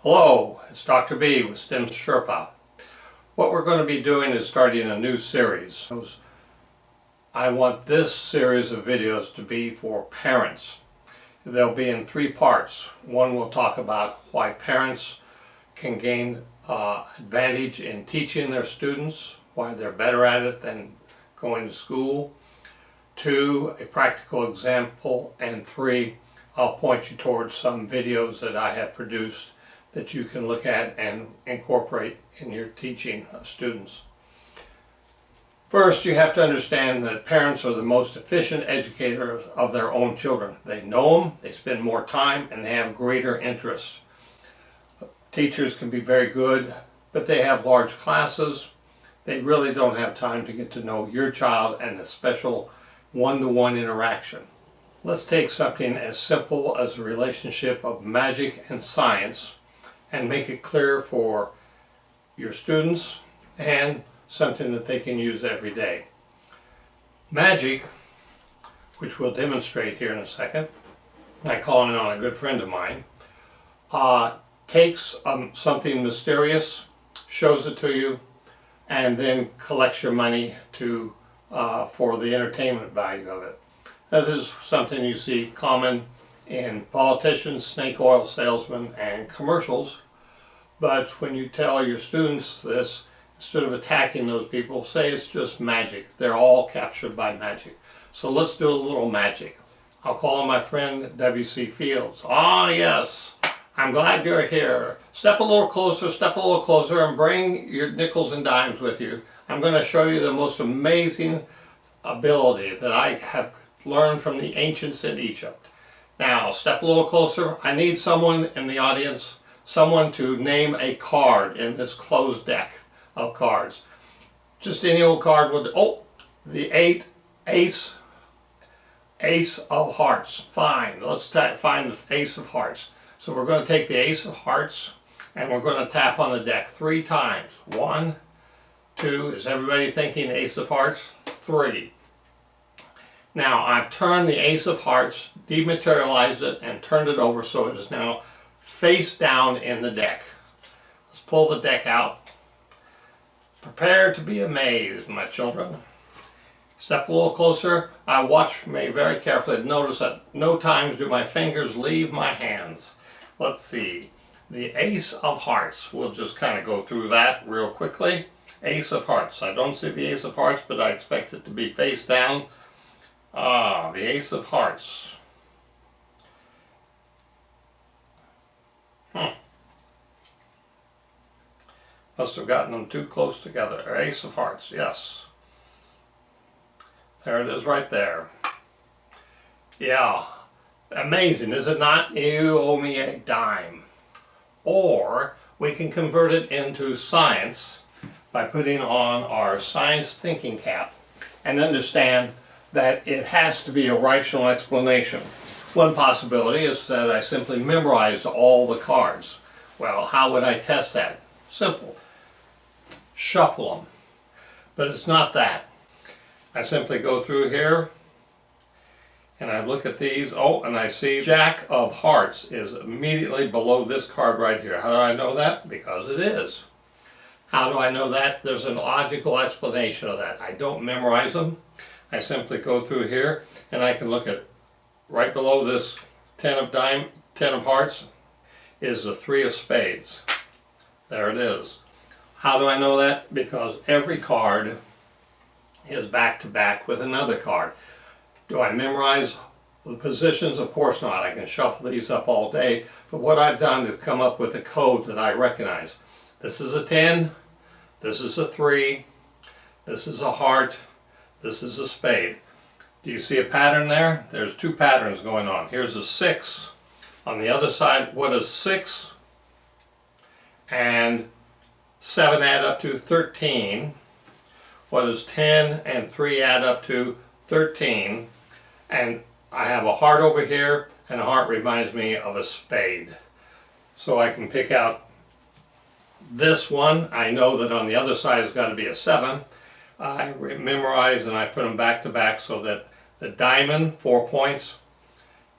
Hello, it's Dr. B with STEM Sherpa. What we're going to be doing is starting a new series. I want this series of videos to be for parents. They'll be in three parts. One will talk about why parents can gain advantage in teaching their students, why they're better at it than going to school. Two, a practical example. And three, I'll point you towards some videos that I have produced that you can look at and incorporate in your teaching of students. First, you have to understand that parents are the most efficient educators of their own children. They know them, they spend more time, and they have greater interest. Teachers can be very good, but they have large classes. They really don't have time to get to know your child and a special one-to-one interaction. Let's take something as simple as the relationship of magic and science and make it clear for your students and something that they can use every day. Magic, which we'll demonstrate here in a second, I call it on a good friend of mine, takes something mysterious, shows it to you, and then collects your money for the entertainment value of it. Now, this is something you see common in politicians, snake oil salesmen, and commercials. But when you tell your students this, instead of attacking those people, say it's just magic. They're all captured by magic. So let's do a little magic. I'll call on my friend W.C. Fields. Ah, yes, I'm glad you're here. Step a little closer, and bring your nickels and dimes with you. I'm going to show you the most amazing ability that I have learned from the ancients in Egypt. Now, step a little closer. I need someone in the audience, someone to name a card in this closed deck of cards. Just any old card would, the ace of hearts. Fine, let's find the ace of hearts. So we're going to take the ace of hearts and we're going to tap on the deck 3 times. 1, 2, is everybody thinking ace of hearts? 3. Now I've turned the ace of hearts, dematerialized it, and turned it over so it is now face down in the deck. Let's pull the deck out. Prepare to be amazed, my children. Step a little closer. I watch me very carefully. Notice that no times do my fingers leave my hands. Let's see. The ace of hearts. We'll just kind of go through that real quickly. Ace of hearts. I don't see the ace of hearts, but I expect it to be face down. The ace of hearts. Must have gotten them too close together. Ace of hearts, yes. There it is right there. Yeah, amazing, is it not? You owe me a dime. Or we can convert it into science by putting on our science thinking cap and understand that it has to be a rational explanation. One possibility is that I simply memorized all the cards. Well, how would I test that? Simple. Shuffle them. But it's not that. I simply go through here and I look at these. Oh, and I see Jack of Hearts is immediately below this card right here. How do I know that? Because it is. How do I know that? There's a logical explanation of that. I don't memorize them. I simply go through here and I can look at right below this 10 of hearts is the 3 of spades. There it is. How do I know that? Because every card is back to back with another card. Do I memorize the positions? Of course not. I can shuffle these up all day, but what I've done is come up with a code that I recognize. This is a 10, this is a 3, this is a heart, this is a spade. Do you see a pattern there? There's 2 patterns going on. Here's a 6. On the other side, what is 6 and 7 add up to? 13. What does 10 and 3 add up to? 13. And I have a heart over here, and a heart reminds me of a spade. So I can pick out this one. I know that on the other side has got to be a 7. I memorize and I put them back to back so that the diamond, 4 points,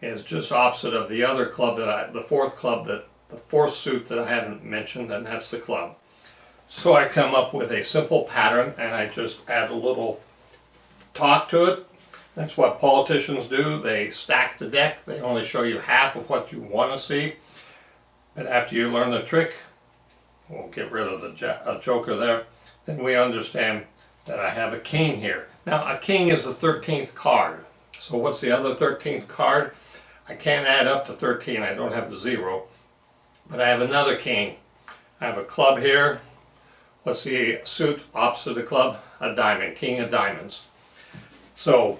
is just opposite of the other club the 4th club that the fourth suit that I haven't mentioned, and that's the club. So I come up with a simple pattern and I just add a little talk to it. That's what politicians do. They stack the deck. They only show you half of what you want to see. But after you learn the trick, we'll get rid of the joker there, then we understand that I have a king here. Now a king is the 13th card. So what's the other 13th card? I can't add up to 13. I don't have the 0. But I have another king. I have a club here. What's the suit opposite the club? A diamond, king of diamonds. So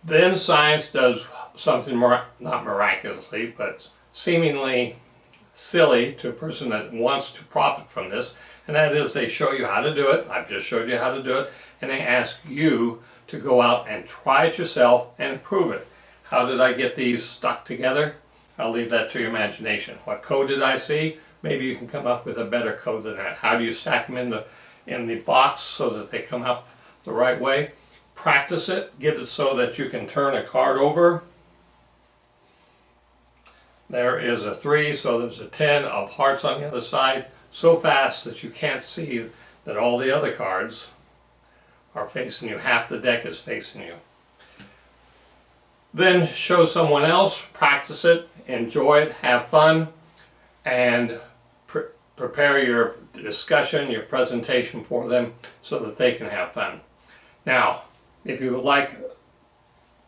then science does something more, not miraculously, but seemingly silly to a person that wants to profit from this, and that is they show you how to do it. I've just showed you how to do it, and they ask you to go out and try it yourself and prove it. How did I get these stuck together? I'll leave that to your imagination. What code did I see? Maybe you can come up with a better code than that. How do you stack them in the box so that they come up the right way? Practice it. Get it so that you can turn a card over. There is a 3, so there's a 10 of hearts on the other side, so fast that you can't see that all the other cards are facing you. Half the deck is facing you. Then show someone else, practice it, enjoy it, have fun, and prepare your discussion, your presentation for them so that they can have fun. Now, if you like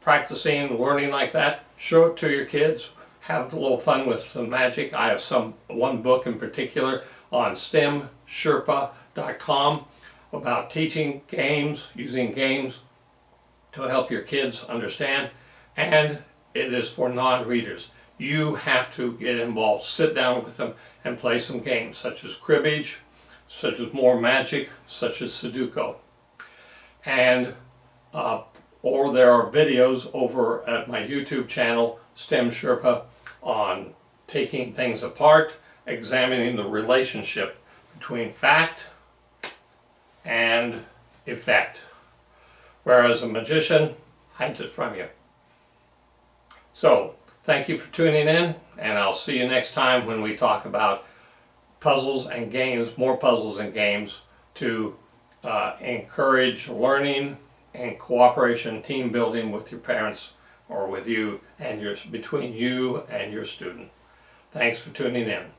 practicing, learning like that, show it to your kids. Have a little fun with some magic. I have one book in particular on stemsherpa.com about teaching games, using games to help your kids understand, and it is for non-readers. You have to get involved, sit down with them and play some games such as cribbage, such as more magic, such as Sudoku. And or there are videos over at my YouTube channel, STEM Sherpa, on taking things apart, examining the relationship between fact and effect, whereas a magician hides it from you. So, thank you for tuning in, and I'll see you next time when we talk about puzzles and games, more puzzles and games to encourage learning and cooperation, team building with your parents or with you and between you and your student. Thanks for tuning in.